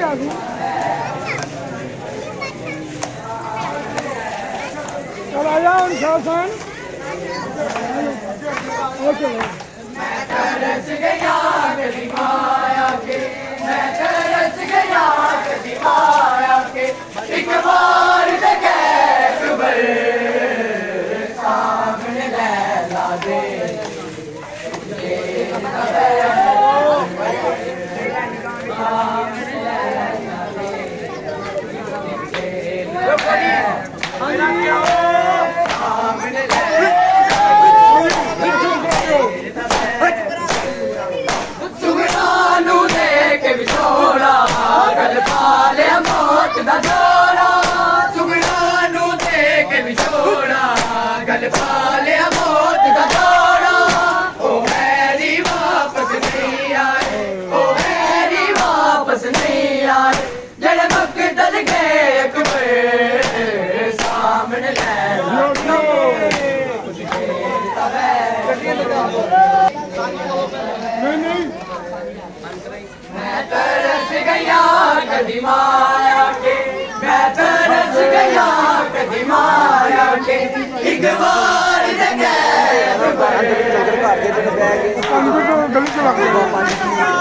ਆ ਗਈ ਚਲ ਆ ਜਾ ਹੁਣ ਸ਼ਾਸਨ ਓਕੇ मैं तरस गया कभी माया के मैं तरस गया कभी माया के एक बार खबर सामने लैला दे मैं तरस गया कभी माया के मैं तरस गया कभी माया के एक बार गली चला